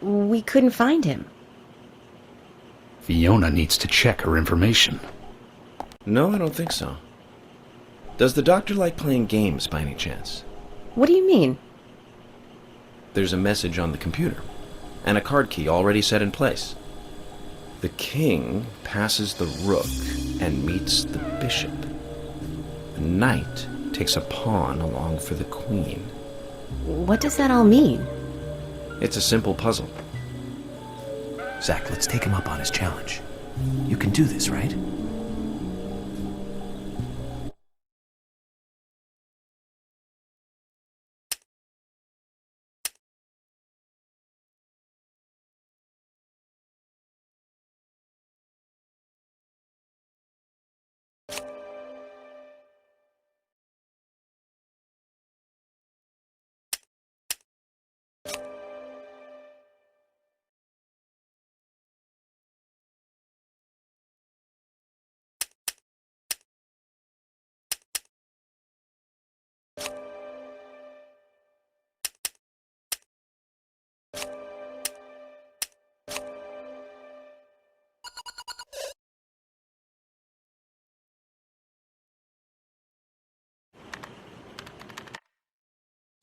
We couldn't find him. Fiona needs to check her information. No, I don't think so. Does the doctor like playing games by any chance? What do you mean? There's a message on the computer, and a card key already set in place. The king passes the rook and meets the bishop. The knight takes a pawn along for the queen. What does that all mean? It's a simple puzzle. Zach, let's take him up on his challenge. You can do this, right?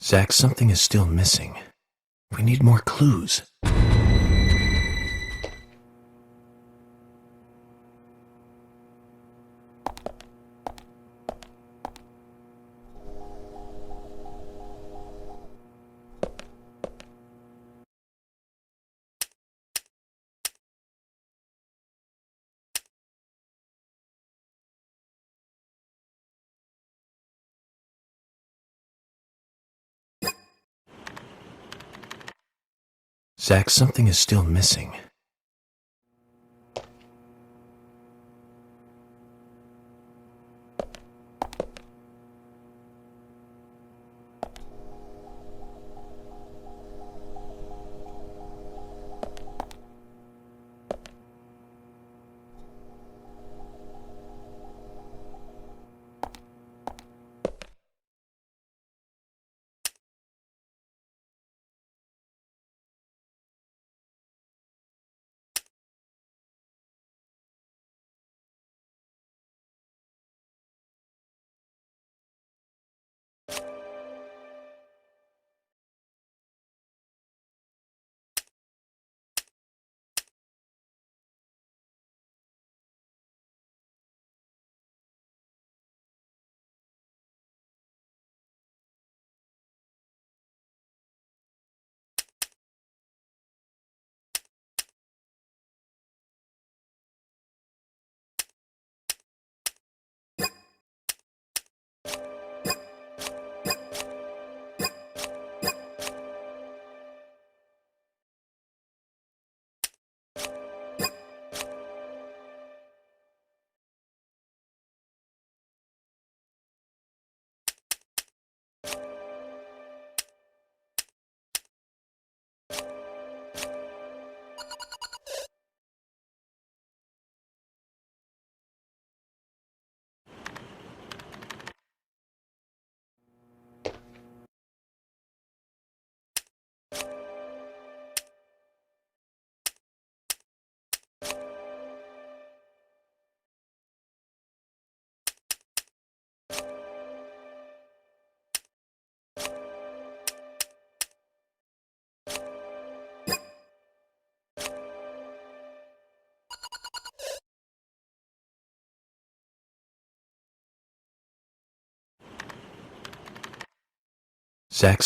Zach, something is still missing. We need more clues. Zach, something is still missing. Zach,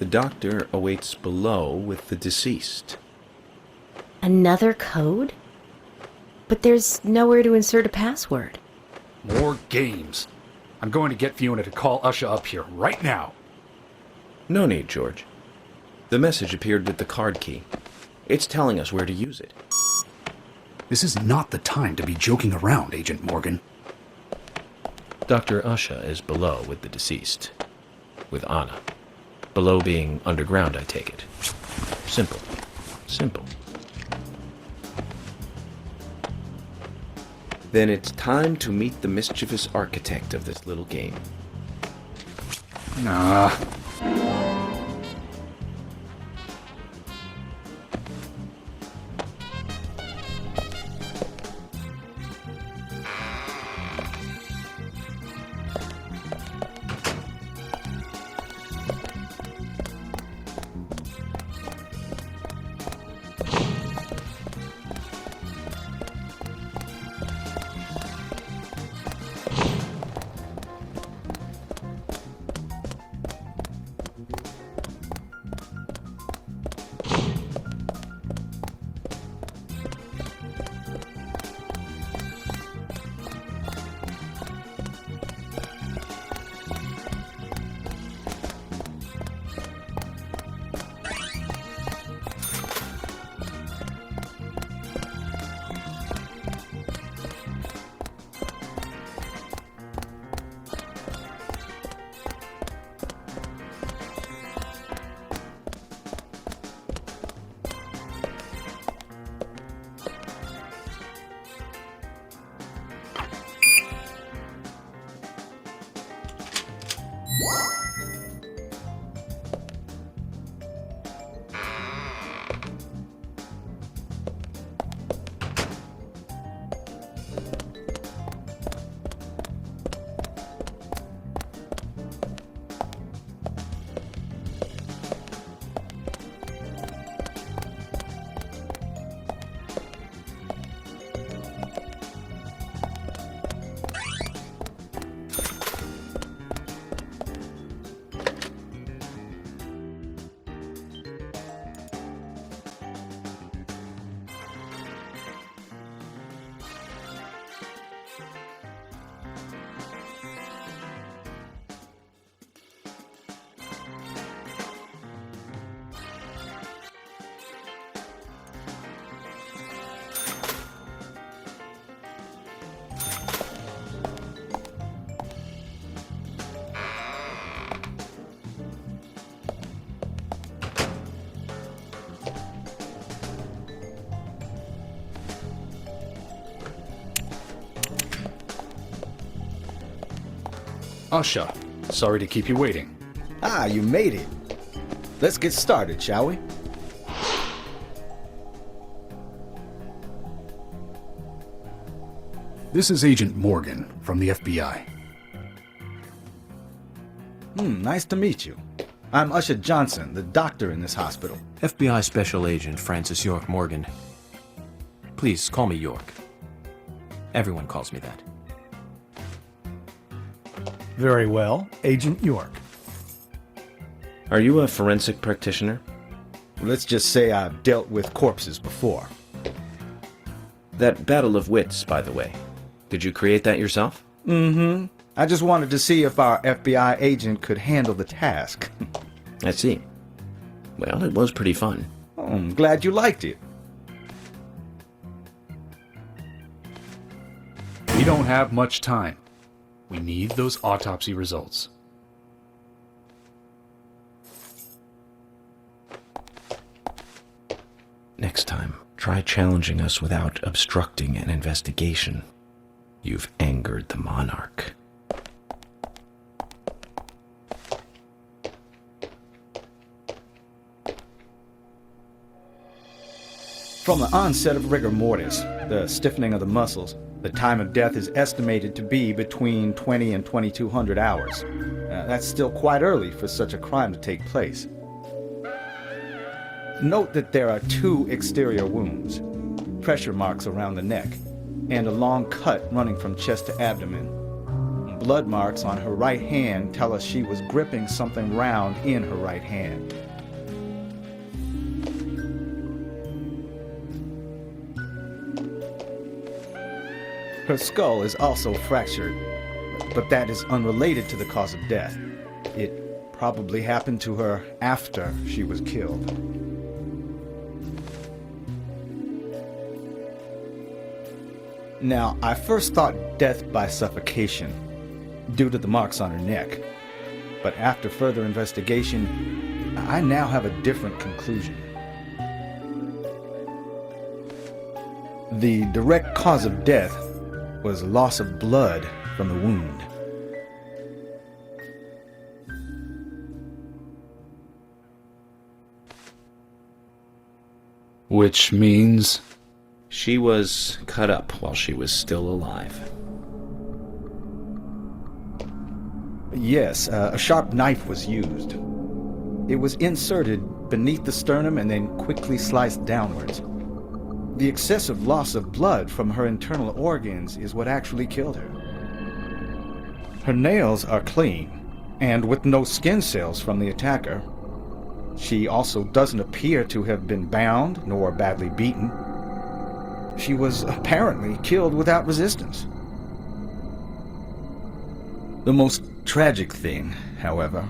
The doctor awaits below with the deceased. Another code? But there's nowhere to insert a password. More games. I'm going to get Fiona to call Usha up here right now. No need, George. The message appeared with the card key. It's telling us where to use it. This is not the time to be joking around, Agent Morgan. Dr. Usha is below with the deceased. With Anna. Below being underground, I take it. Simple. Simple. Then it's time to meet the mischievous architect of this little game. Nah. Usha, sorry to keep you waiting. Ah, you made it. Let's get started, shall we? This is Agent Morgan from the FBI. Nice to meet you. I'm Usha Johnson, the doctor in this hospital. FBI Special Agent Francis York Morgan. Please call me York. Everyone calls me that. Very well, Agent York. Are you a forensic practitioner? Let's just say I've dealt with corpses before. That battle of wits, by the way. Did you create that yourself? I just wanted to see if our FBI agent could handle the task. I see. Well, it was pretty fun. Oh, I'm glad you liked it. We don't have much time. We need those autopsy results. Next time, try challenging us without obstructing an investigation. You've angered the monarch. From the onset of rigor mortis, the stiffening of the muscles, the time of death is estimated to be between 20 and 2200 hours. That's still quite early for such a crime to take place. Note that there are 2 exterior wounds, pressure marks around the neck, and a long cut running from chest to abdomen. Blood marks on her right hand tell us she was gripping something round in her right hand. Her skull is also fractured. but that is unrelated to the cause of death. It probably happened to her after she was killed. Now, I first thought death by suffocation, due to the marks on her neck. But after further investigation, I now have a different conclusion. The direct cause of death was loss of blood from the wound. Which means... She was cut up while she was still alive. Yes, a sharp knife was used. It was inserted beneath the sternum and then quickly sliced downwards. The excessive loss of blood from her internal organs is what actually killed her. Her nails are clean, and with no skin cells from the attacker. She also doesn't appear to have been bound nor badly beaten. She was apparently killed without resistance. The most tragic thing, however,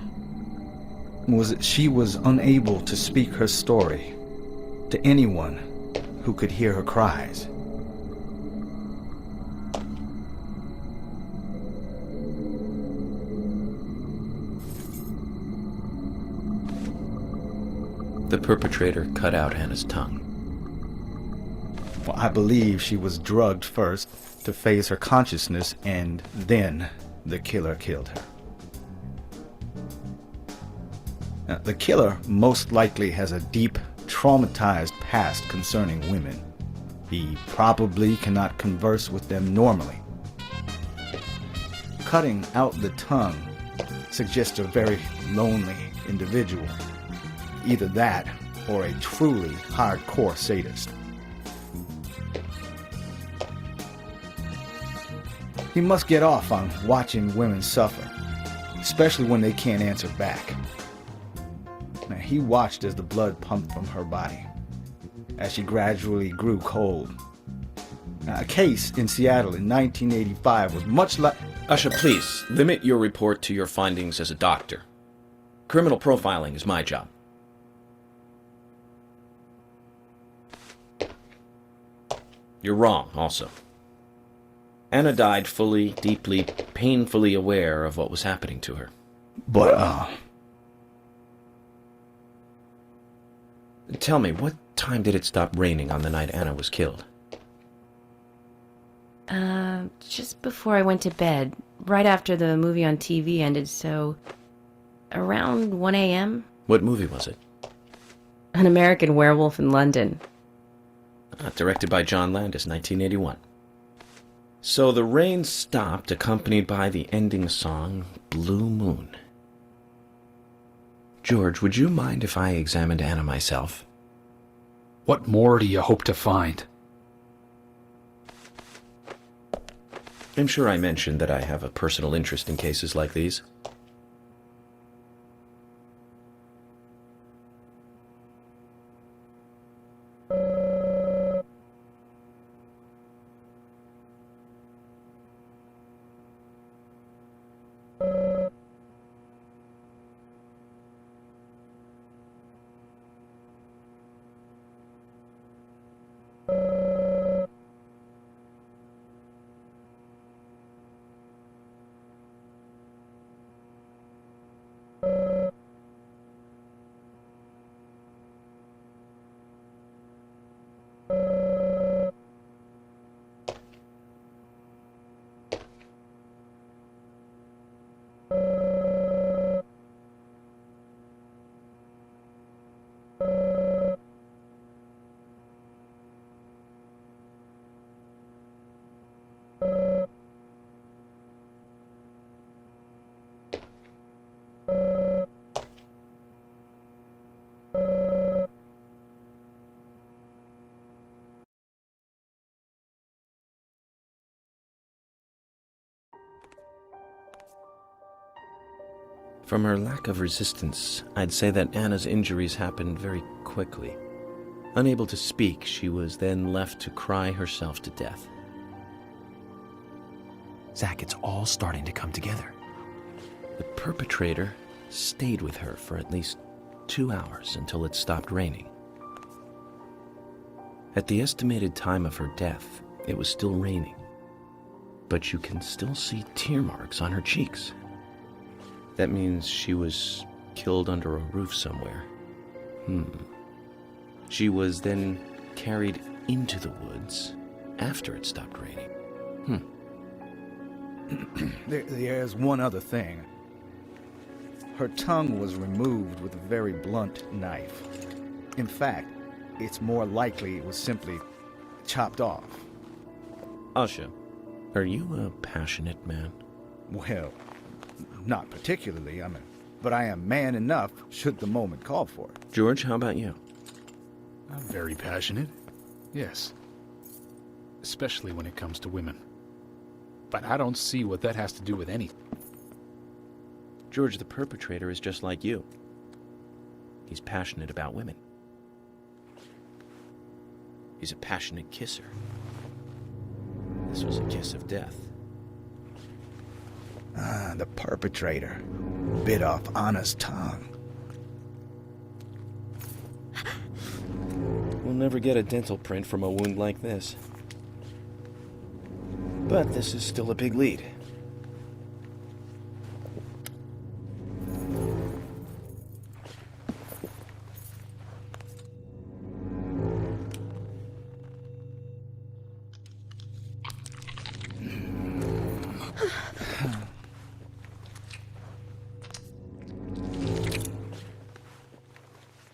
was that she was unable to speak her story to anyone who could hear her cries. The perpetrator cut out Hannah's tongue. Well, I believe she was drugged first to phase her consciousness, and then the killer killed her. Now, the killer most likely has a deep, traumatized past concerning women. He probably cannot converse with them normally. Cutting out the tongue suggests a very lonely individual. Either that or a truly hardcore sadist. He must get off on watching women suffer, especially when they can't answer back. Now, he watched as the blood pumped from her body, as she gradually grew cold. Now, a case in Seattle in 1985 was much like... Usha, please, limit your report to your findings as a doctor. Criminal profiling is my job. You're wrong, also. Anna died fully, deeply, painfully aware of what was happening to her. But, Tell me, what time did it stop raining on the night Anna was killed? Just before I went to bed, right after the movie on TV ended, so around 1 a.m. What movie was it? An American Werewolf in London. Directed by John Landis, 1981. So the rain stopped, accompanied by the ending song, Blue Moon. George, would you mind if I examined Anna myself? What more do you hope to find? I'm sure I mentioned that I have a personal interest in cases like these. From her lack of resistance, I'd say that Anna's injuries happened very quickly. Unable to speak, she was then left to cry herself to death. Zach, it's all starting to come together. The perpetrator stayed with her for at least 2 hours until it stopped raining. At the estimated time of her death, it was still raining, but you can still see tear marks on her cheeks. That means she was killed under a roof somewhere. She was then carried into the woods after it stopped raining. There's one other thing. Her tongue was removed with a very blunt knife. In fact, it's more likely it was simply chopped off. Asha, are you a passionate man? Well, not particularly, but I am man enough should the moment call for it. George, how about you? I'm very passionate. Yes. Especially when it comes to women. But I don't see what that has to do with anything. George, the perpetrator is just like you. He's passionate about women. He's a passionate kisser. This was a kiss of death. The perpetrator bit off Anna's tongue. We'll never get a dental print from a wound like this. But this is still a big lead.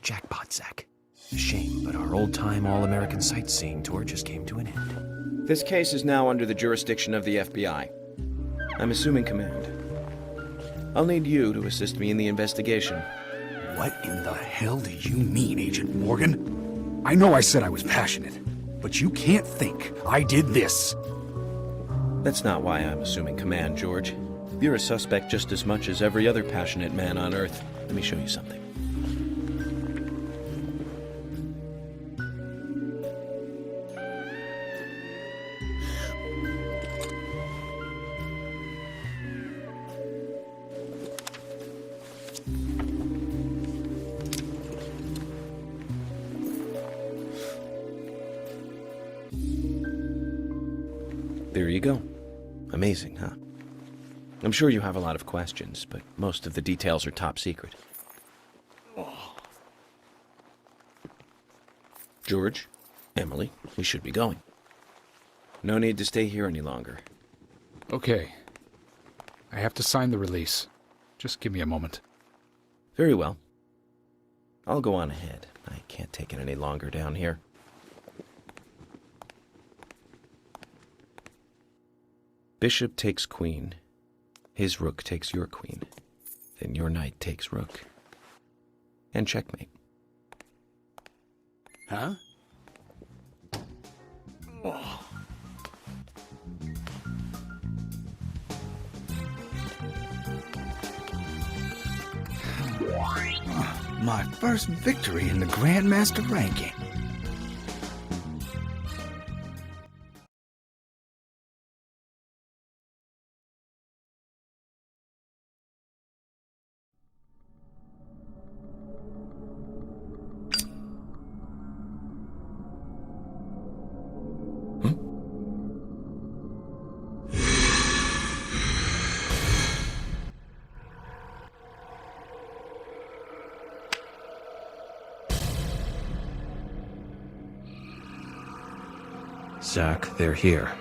Jackpot, Zach. A shame, but our old-time all-American sightseeing tour just came to an end. This case is now under the jurisdiction of the FBI. I'm assuming command. I'll need you to assist me in the investigation. What in the hell do you mean, Agent Morgan? I know I said I was passionate, but you can't think I did this. That's not why I'm assuming command, George. You're a suspect just as much as every other passionate man on Earth. Let me show you something. There you go. Amazing, huh? I'm sure you have a lot of questions, but most of the details are top secret. George, Emily, we should be going. No need to stay here any longer. Okay. I have to sign the release. Just give me a moment. Very well. I'll go on ahead. I can't take it any longer down here. Bishop takes queen. His rook takes your queen. Then your knight takes rook. And checkmate. Huh? My first victory in the Grandmaster ranking. Zach, they're here.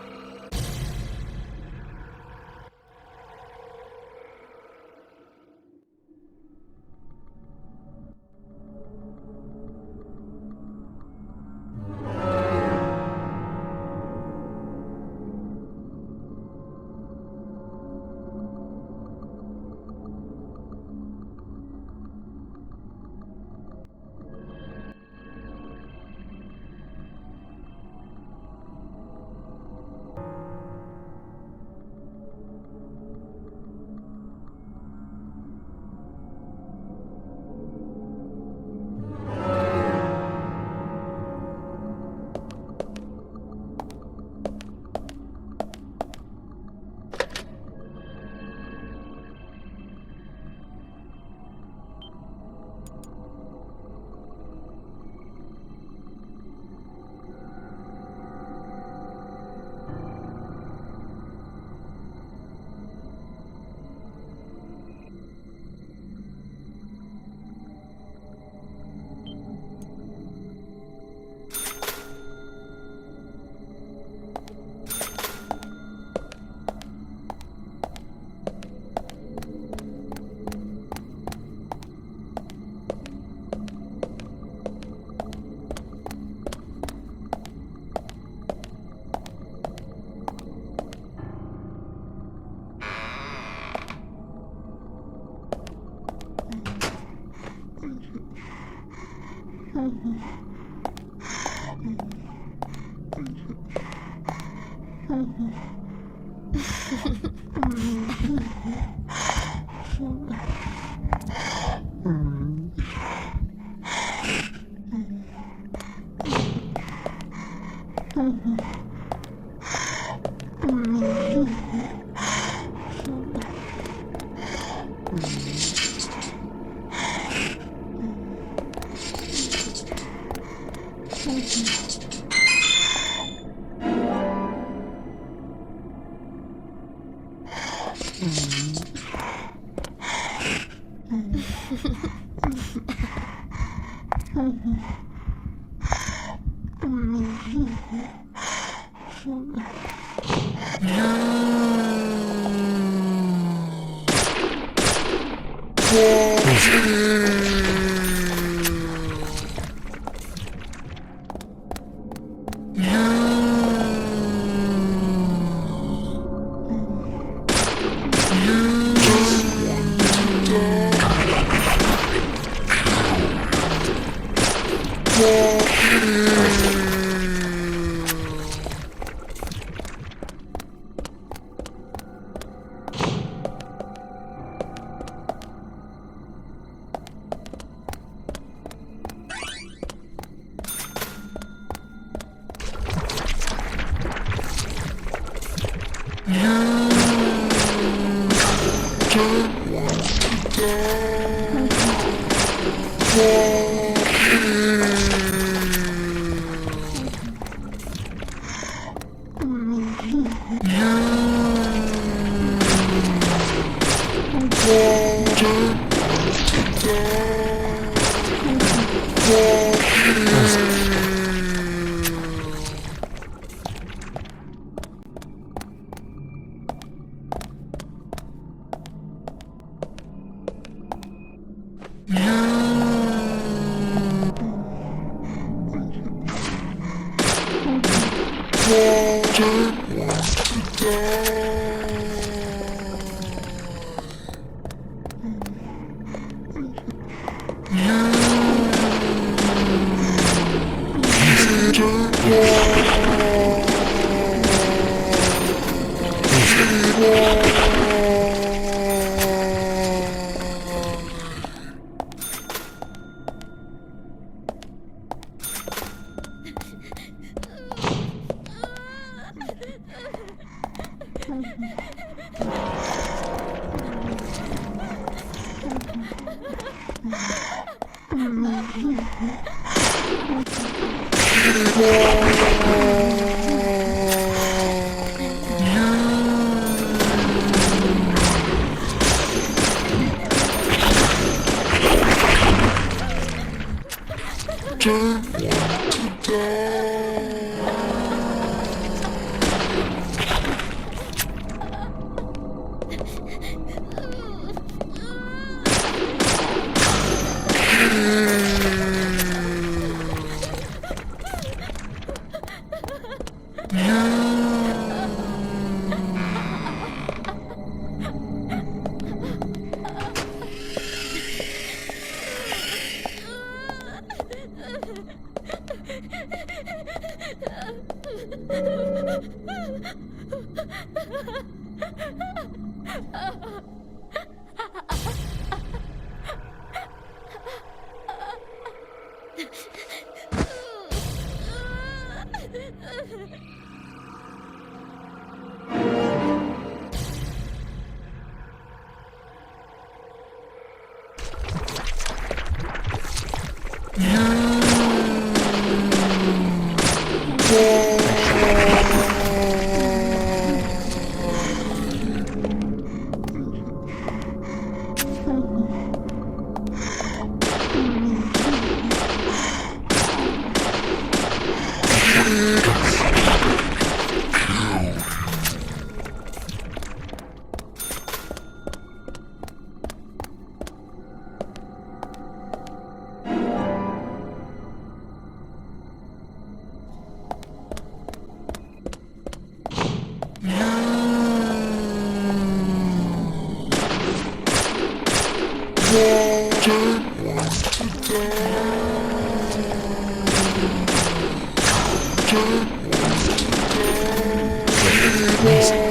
Amazing.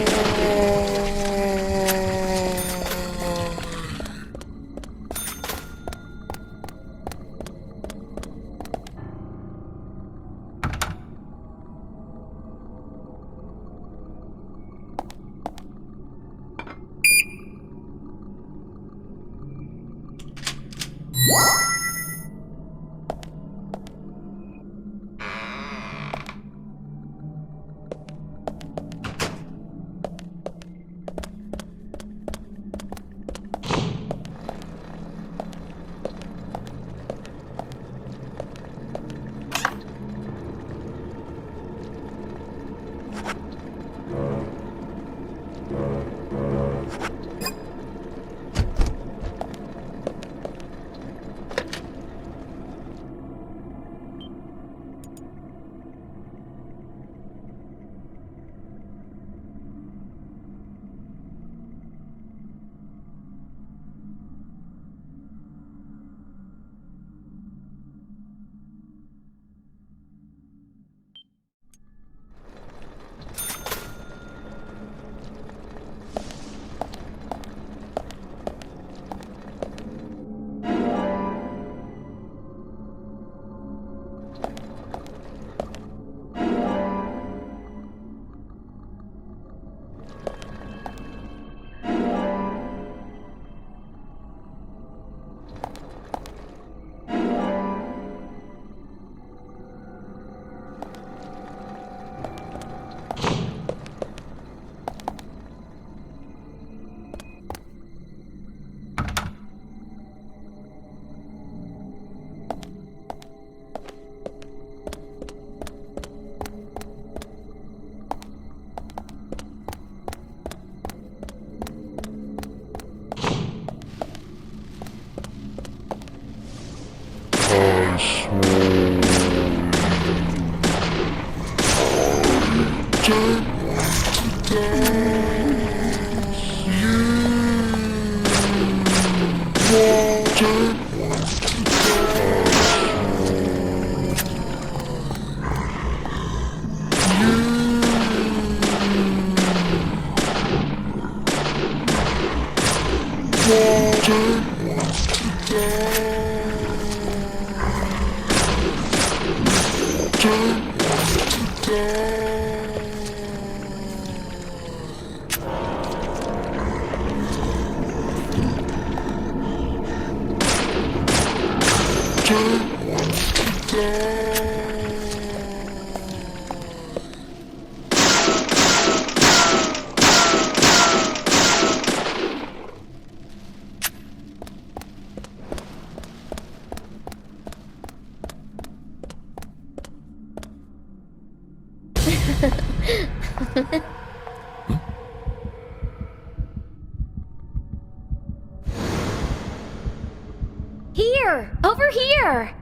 Here! Over here!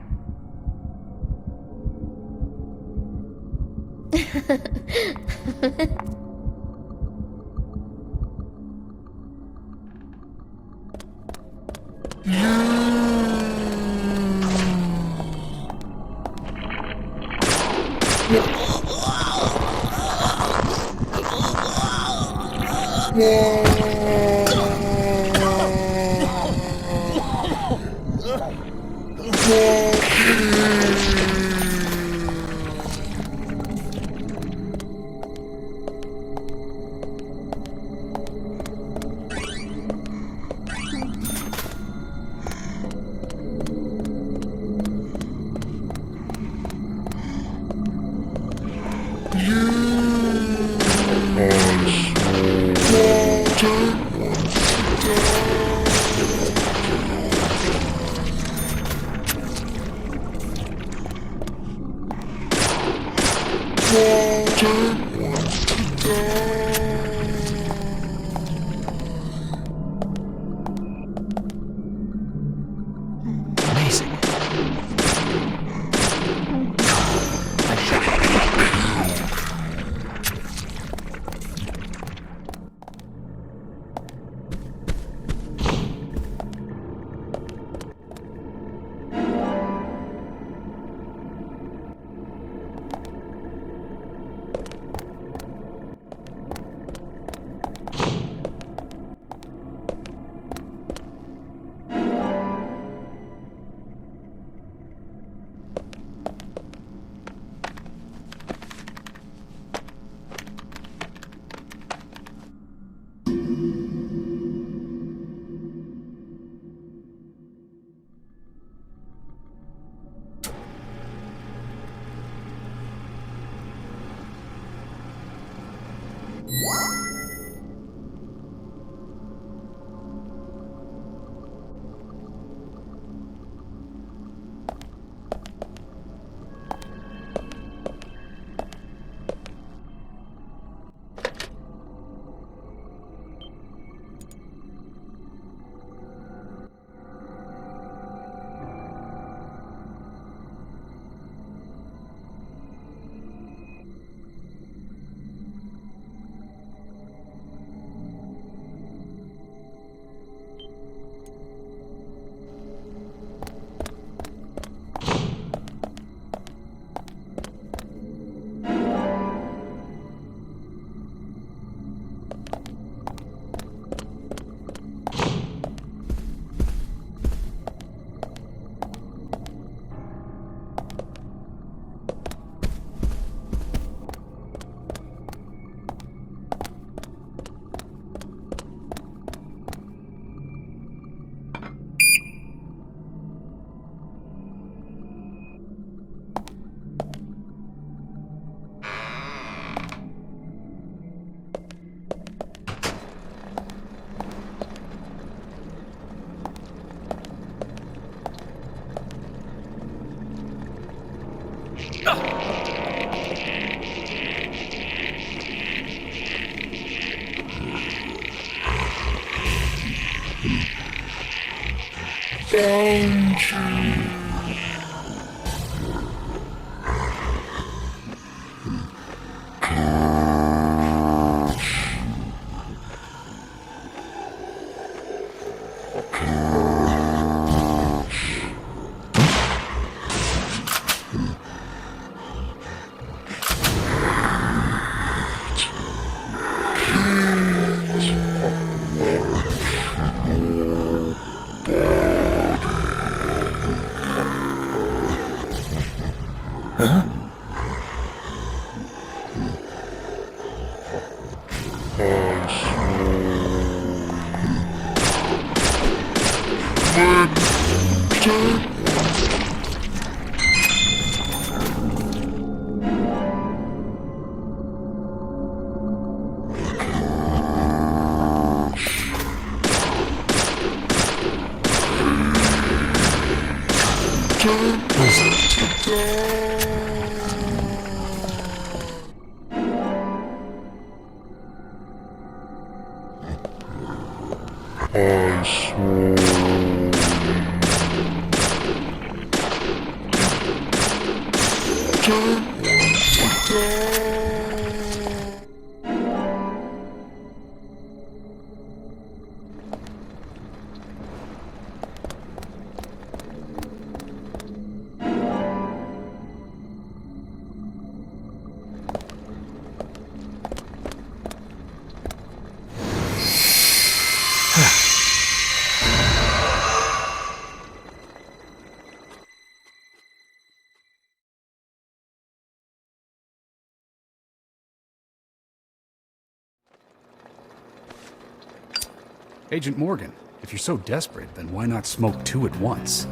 Agent Morgan, if you're so desperate, then why not smoke two at once?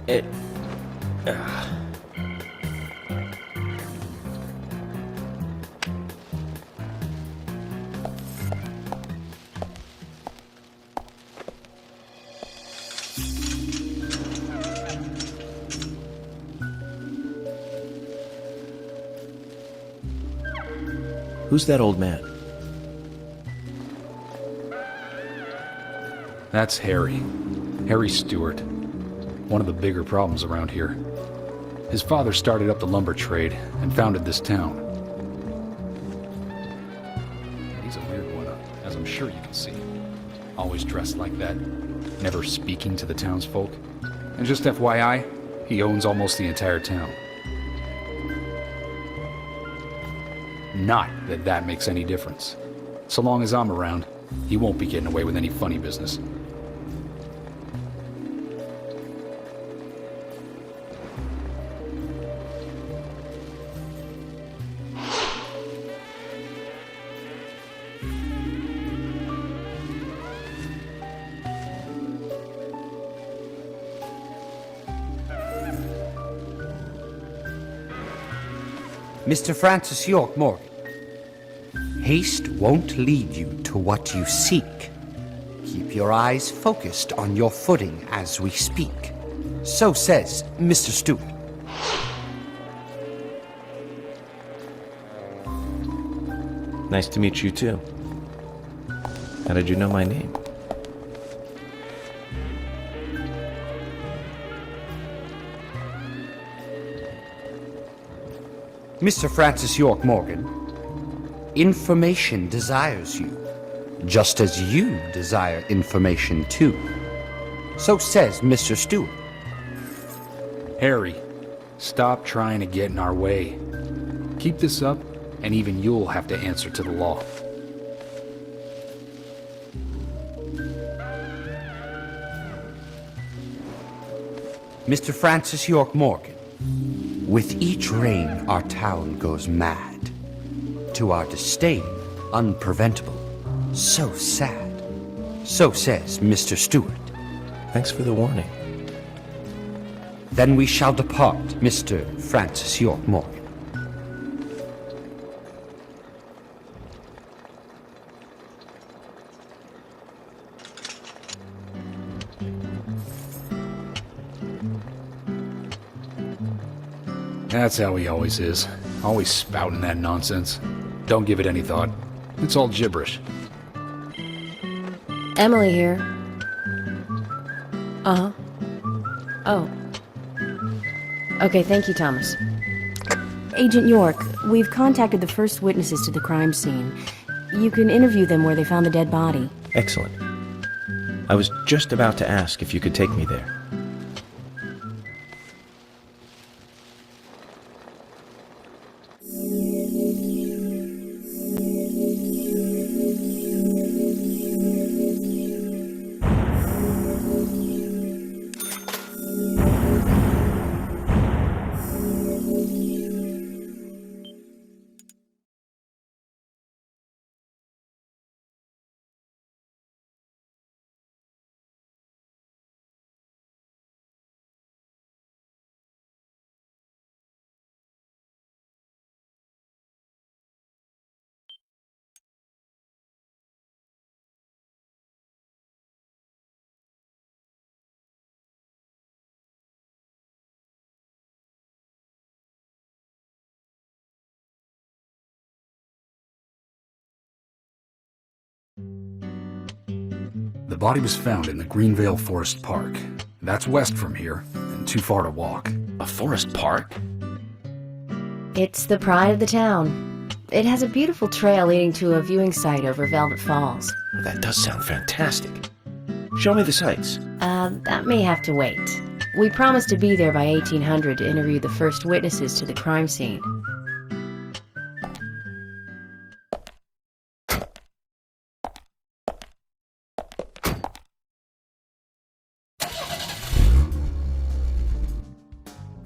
It... Who's that old man? That's Harry. Harry Stewart. One of the bigger problems around here. His father started up the lumber trade and founded this town. He's a weird one, as I'm sure you can see. Always dressed like that, never speaking to the townsfolk. And just FYI, he owns almost the entire town. Not that that makes any difference. So long as I'm around, he won't be getting away with any funny business. Mr. Francis York Morgan. Haste won't lead you to what you seek. Keep your eyes focused on your footing as we speak. So says Mr. Stewart. Nice to meet you, too. How did you know my name? Mr. Francis York Morgan, information desires you, just as you desire information too. So says Mr. Stewart. Harry, stop trying to get in our way. Keep this up, and even you'll have to answer to the law. Mr. Francis York Morgan, with each rain our town goes mad. To our disdain, unpreventable. So sad. So says Mr. Stewart. Thanks for the warning. Then we shall depart, Mr. Francis York Morgan. That's how he always is. Always spouting that nonsense. Don't give it any thought. It's all gibberish. Emily here. Uh-huh. Oh. Okay, thank you, Thomas. Agent York, we've contacted the first witnesses to the crime scene. You can interview them where they found the dead body. Excellent. I was just about to ask if you could take me there. The body was found in the Greenvale Forest Park. That's west from here, and too far to walk. A forest park? It's the pride of the town. It has a beautiful trail leading to a viewing site over Velvet Falls. That does sound fantastic. Show me the sights. That may have to wait. We promised to be there by 1800 to interview the first witnesses to the crime scene.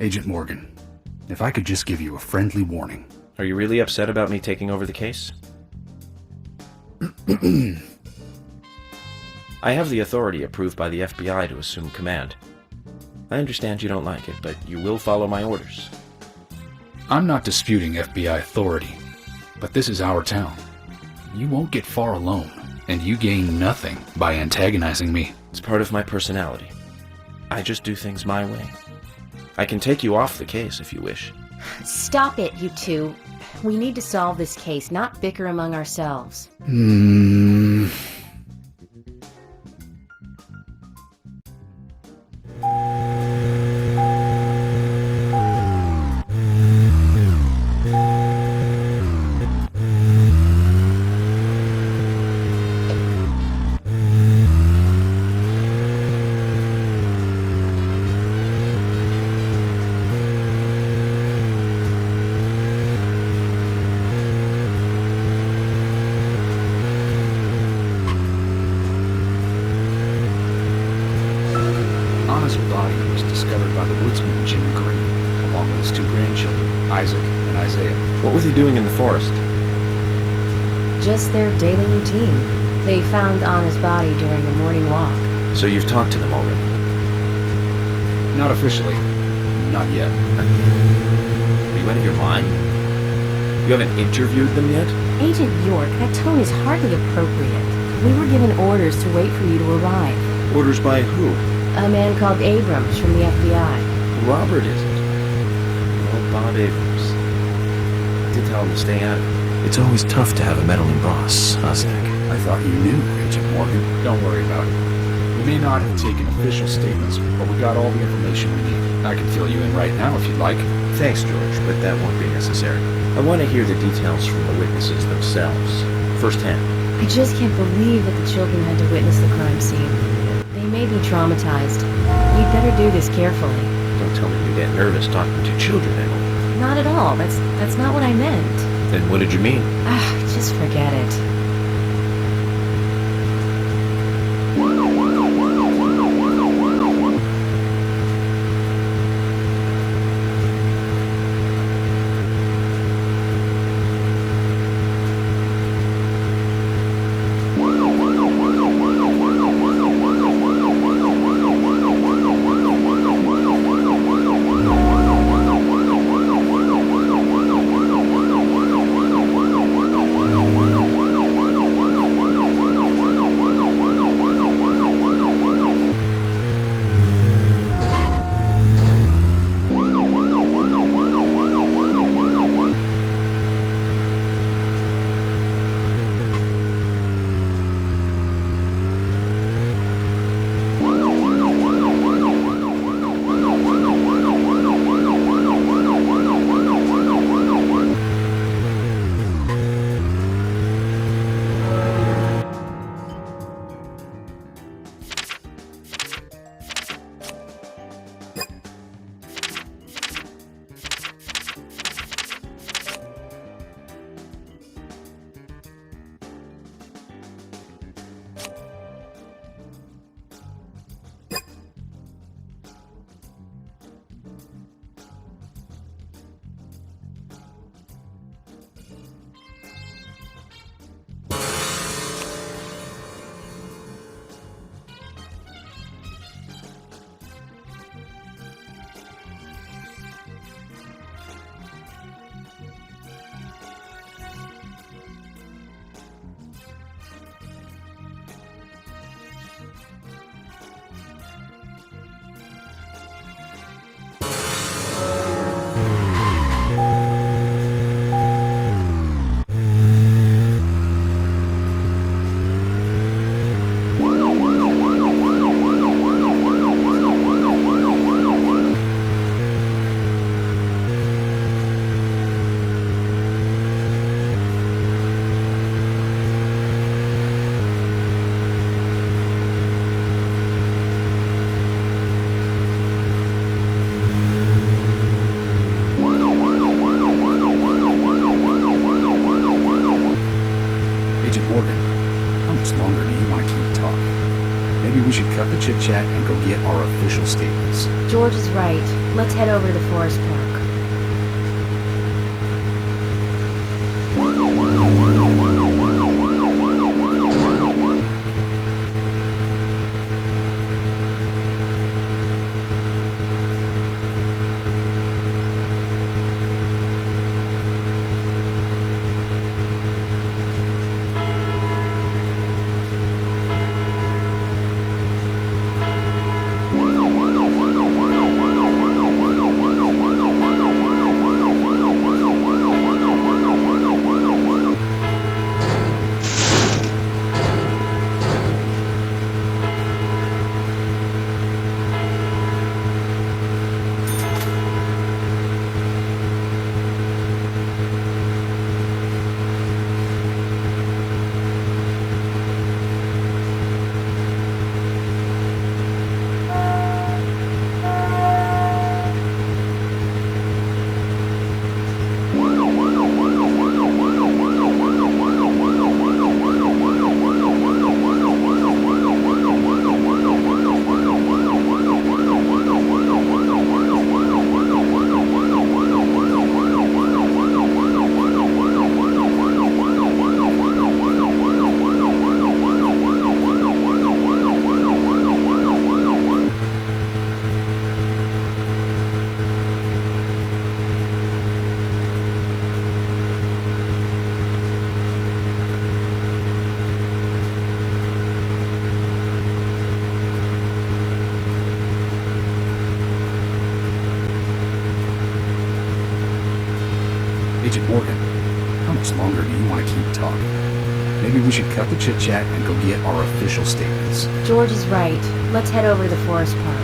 Agent Morgan, if I could just give you a friendly warning. Are you really upset about me taking over the case? I have the authority approved by the FBI to assume command. I understand you don't like it, but you will follow my orders. I'm not disputing FBI authority, but this is our town. You won't get far alone, and you gain nothing by antagonizing me. It's part of my personality. I just do things my way. I can take you off the case if you wish. Stop it, you two. We need to solve this case, not bicker among ourselves. Anna's body was discovered by the woodsman Jim Green, along with his two grandchildren, Isaac and Isaiah. What was he doing in the forest? Just their daily routine. They found Anna's body during a morning walk. So you've talked to them already? Not officially. Not yet. Are you out of your mind? You haven't interviewed them yet? Agent York, that tone is hardly appropriate. We were given orders to wait for you to arrive. Orders by who? A man called Abrams from the FBI. Robert, is it? Oh, Bob Abrams. I did tell him to stay out of it. It's always tough to have a meddling boss, huh, Zach? I thought you knew, Agent Morgan. Don't worry about it. We may not have taken official statements, but we got all the information we need. I can fill you in right now if you'd like. Thanks, George, but that won't be necessary. I want to hear the details from the witnesses themselves, firsthand. I just can't believe that the children had to witness the crime scene. They may be traumatized. You'd better do this carefully. Don't tell me you get nervous talking to children, Emily. Not at all. That's not what I meant. Then what did you mean? Just forget it. We should cut the chit-chat and go get our official statements. George is right. Let's head over to the forest park. Agent Morgan, how much longer do you want to keep talking? Maybe we should cut the chit-chat and go get our official statements. George is right. Let's head over to the forest park.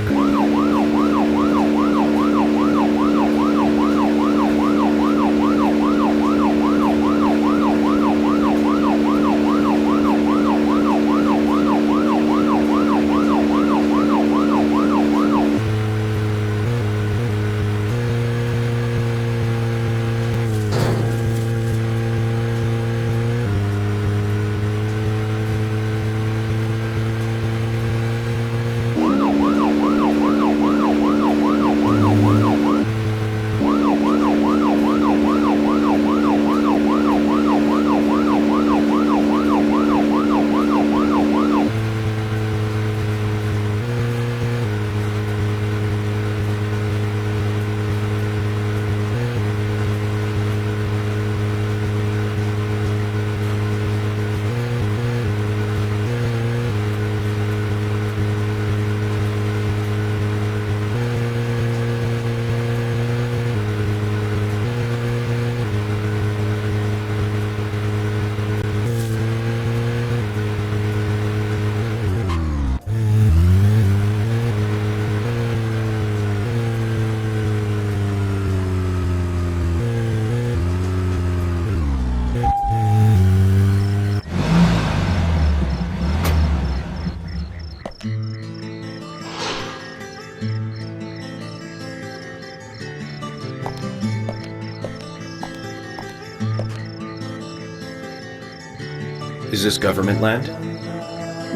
Is this government land?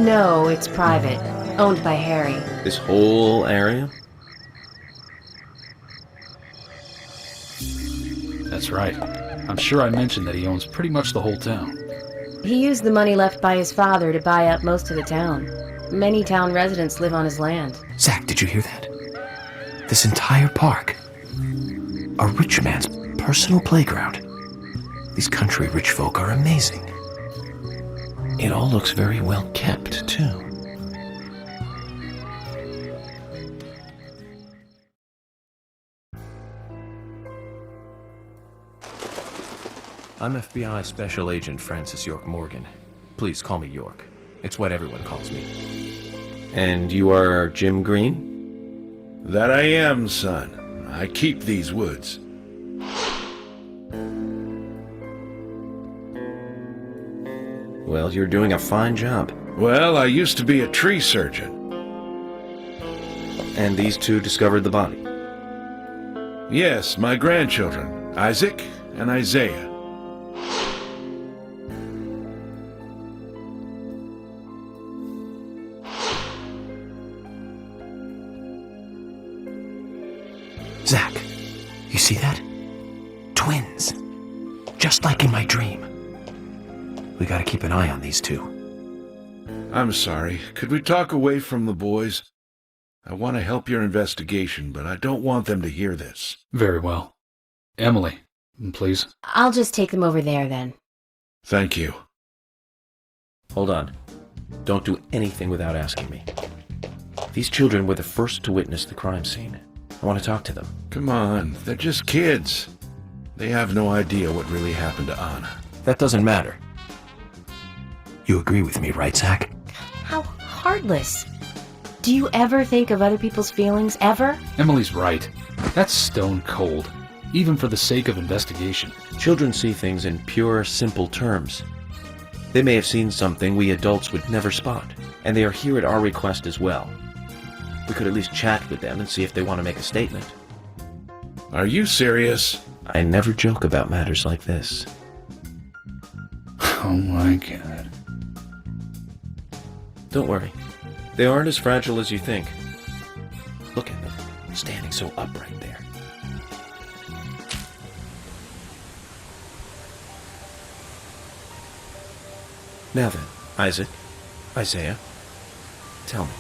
No, it's private. Owned by Harry. This whole area? That's right. I'm sure I mentioned that he owns pretty much the whole town. He used the money left by his father to buy up most of the town. Many town residents live on his land. Zach, did you hear that? This entire park. A rich man's personal playground. These country rich folk are amazing. It all looks very well kept, too. I'm FBI Special Agent Francis York Morgan. Please call me York. It's what everyone calls me. And you are Jim Green? That I am, son. I keep these woods. Well, you're doing a fine job. Well, I used to be a tree surgeon. And these two discovered the body? Yes, my grandchildren, Isaac and Isaiah. Zach, you see that? Twins. Just like in my dream. We gotta keep an eye on these two. I'm sorry. Could we talk away from the boys? I want to help your investigation, but I don't want them to hear this. Very well. Emily, please. I'll just take them over there then. Thank you. Hold on. Don't do anything without asking me. These children were the first to witness the crime scene. I want to talk to them. Come on, they're just kids. They have no idea what really happened to Anna. That doesn't matter. You agree with me, right, Zach? How heartless. Do you ever think of other people's feelings, ever? Emily's right. That's stone cold, even for the sake of investigation. Children see things in pure, simple terms. They may have seen something we adults would never spot, and they are here at our request as well. We could at least chat with them and see if they want to make a statement. Are you serious? I never joke about matters like this. Oh my God. Don't worry. They aren't as fragile as you think. Look at them, standing so upright there. Now then, Isaac, Isaiah, tell me,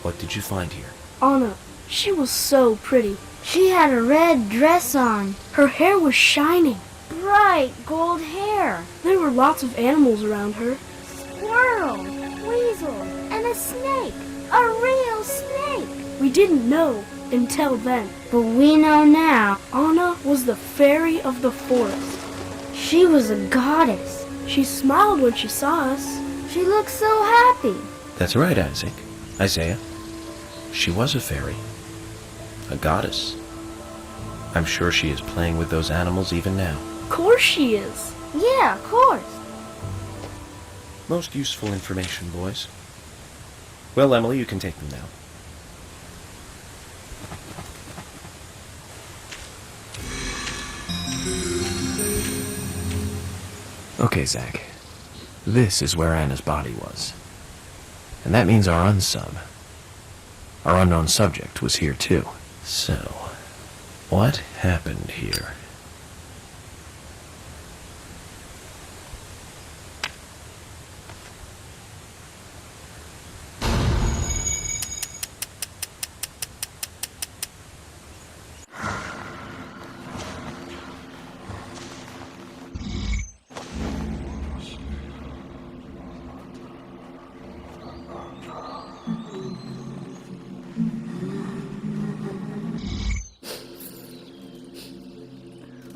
what did you find here? Anna, she was so pretty. She had a red dress on. Her hair was shining. Bright gold hair. There were lots of animals around her. Squirrels, weasels, and a snake. A real snake. We didn't know, until then. But we know now Anna was the fairy of the forest. she was a goddess. She smiled when she saw us. She looked so happy. That's right, Isaiah. She was a fairy. A goddess. I'm sure she is playing with those animals even now. Of course she is. Yeah, of course. Most useful information, boys. Well, Emily, you can take them now. Okay, Zach. This is where Anna's body was. And that means our unsub, our unknown subject, was here too. So, what happened here?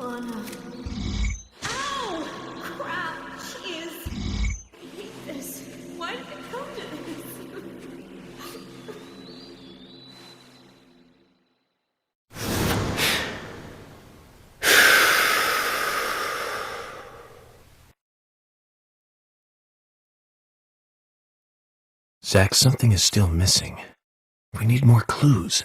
Anna. Ow! Crap! Jeez! I hate this. Why did it come to this? Zach, something is still missing. We need more clues.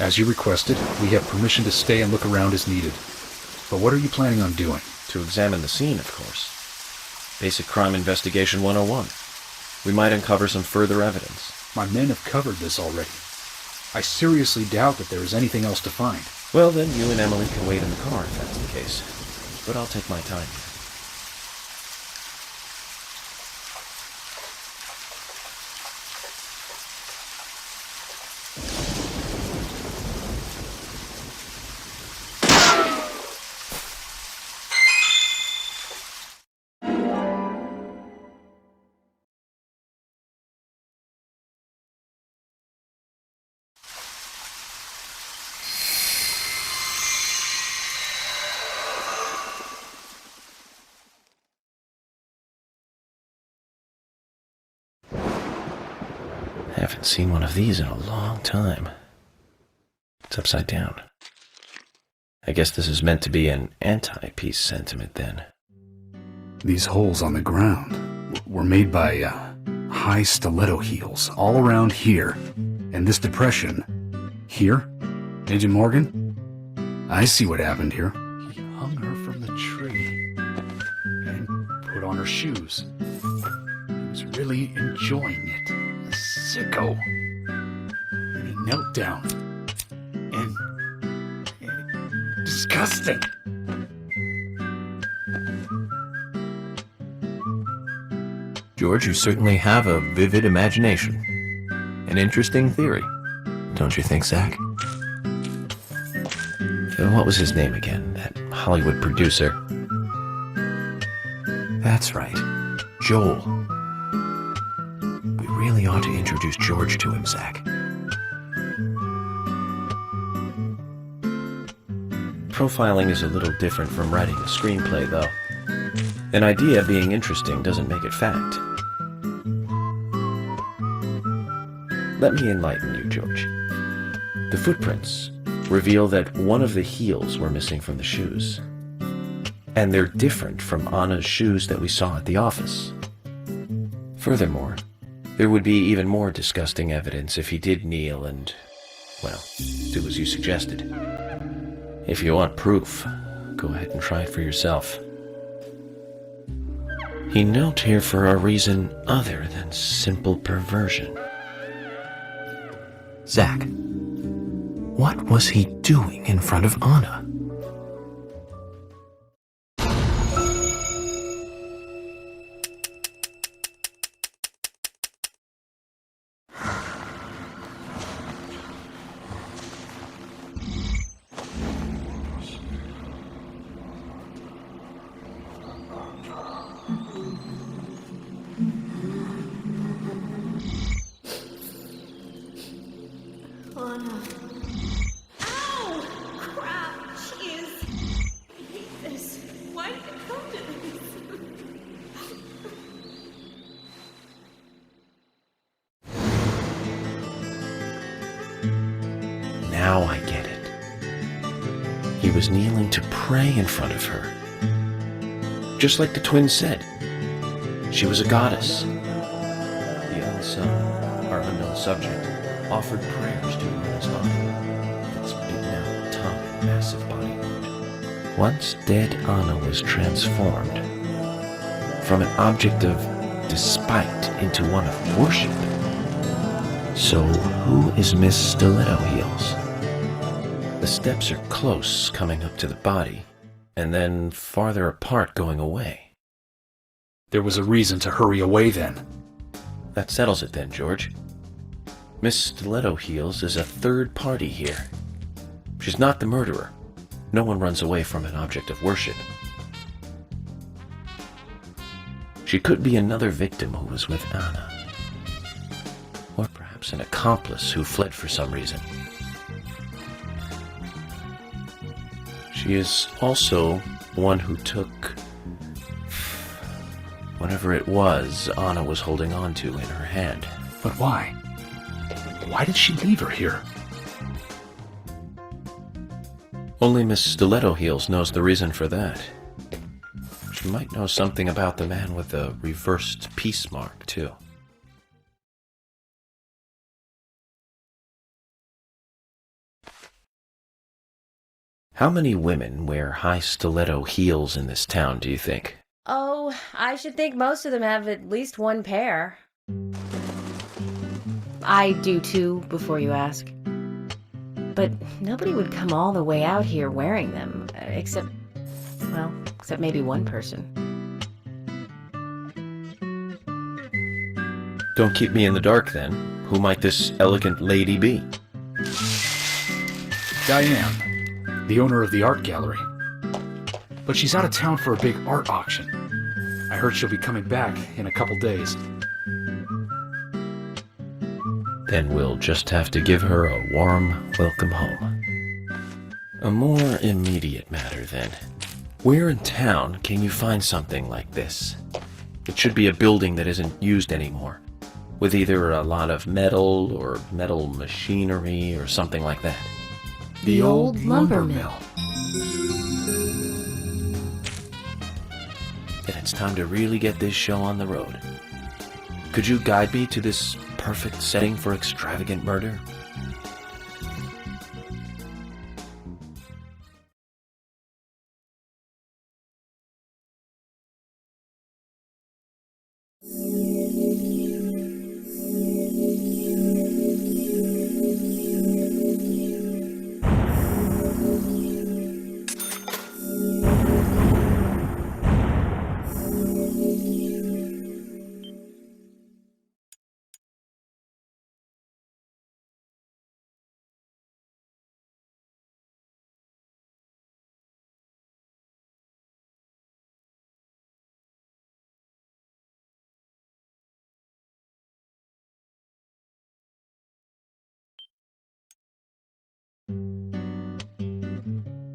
As you requested, we have permission to stay and look around as needed. But what are you planning on doing? To examine the scene, of course. Basic Crime Investigation 101. We might uncover some further evidence. My men have covered this already. I seriously doubt that there is anything else to find. Well, then you and Emily can wait in the car if that's the case. But I'll take my time here. Haven't seen one of these in a long time. It's upside down. I guess this is meant to be an anti-peace sentiment then. These holes on the ground were made by high stiletto heels all around here. And this depression here, Agent Morgan, I see what happened here. He hung her from the tree and put on her shoes. He was really enjoying it. A sicko. And he knelt down. And disgusting. George, you certainly have a vivid imagination. An interesting theory. Don't you think, Zach? What was his name again? That Hollywood producer. That's right. Joel. We really ought to introduce George to him, Zach. Profiling is a little different from writing a screenplay, though. An idea being interesting doesn't make it fact. Let me enlighten you, George. The footprints reveal that one of the heels were missing from the shoes. And they're different from Anna's shoes that we saw at the office. Furthermore, there would be even more disgusting evidence if he did kneel and, well, do as you suggested. If you want proof, go ahead and try it for yourself. He knelt here for a reason other than simple perversion. Zach, what was he doing in front of Anna? Anna. Ow! Crap! Jeez! I hate this. Why did it come to this? Now I get it. He was kneeling to pray in front of her. Just like the twins said. She was a goddess. The unsung, our unknown subject, offered prayers to Anna's honor. Its big mouth, tongue, and massive body wound. Once dead Anna was transformed from an object of despite into one of worship. So who is Miss Stiletto Heels? The steps are close coming up to the body, and then farther apart going away. There was a reason to hurry away then. That settles it then, George. Miss Stiletto Heels is a third party here. She's not the murderer. No one runs away from an object of worship. She could be another victim who was with Anna. Or perhaps an accomplice who fled for some reason. She is also one who took whatever it was Anna was holding on to in her hand. But why? Why did she leave her here? Only Miss Stiletto Heels knows the reason for that. She might know something about the man with the reversed peace mark, too. How many women wear high stiletto heels in this town, do you think? Oh, I should think most of them have at least one pair. I do too, before you ask. But nobody would come all the way out here wearing them, except maybe one person. Don't keep me in the dark, then. Who might this elegant lady be? Diane, the owner of the art gallery. But she's out of town for a big art auction. I heard she'll be coming back in a couple days. Then we'll just have to give her a warm welcome home. A more immediate matter, then. Where in town can you find something like this? It should be a building that isn't used anymore, with either a lot of metal or metal machinery or something like that. The old lumber mill. Then it's time to really get this show on the road. Could you guide me to this perfect setting for extravagant murder?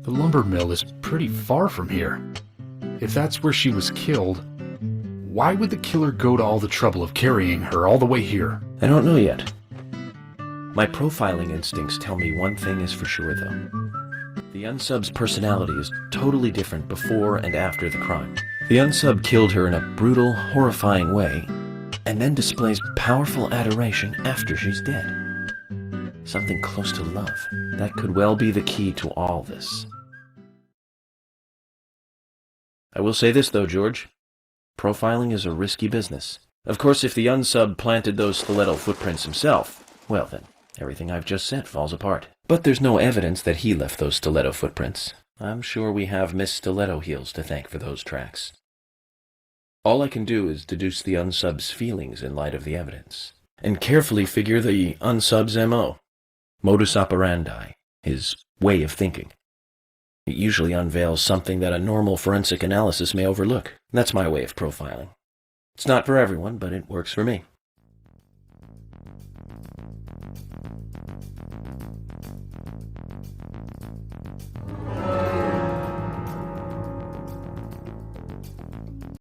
The lumber mill is pretty far from here. If that's where she was killed, why would the killer go to all the trouble of carrying her all the way here? I don't know yet. My profiling instincts tell me one thing is for sure, though. The unsub's personality is totally different before and after the crime. The unsub killed her in a brutal, horrifying way, and then displays powerful adoration after she's dead. Something close to love. That could well be the key to all this. I will say this, though, George. Profiling is a risky business. Of course, if the unsub planted those stiletto footprints himself, well then, everything I've just said falls apart. But there's no evidence that he left those stiletto footprints. I'm sure we have Miss Stiletto Heels to thank for those tracks. All I can do is deduce the unsub's feelings in light of the evidence, and carefully figure the unsub's M.O., modus operandi, his way of thinking. It usually unveils something that a normal forensic analysis may overlook. That's my way of profiling. It's not for everyone, but it works for me.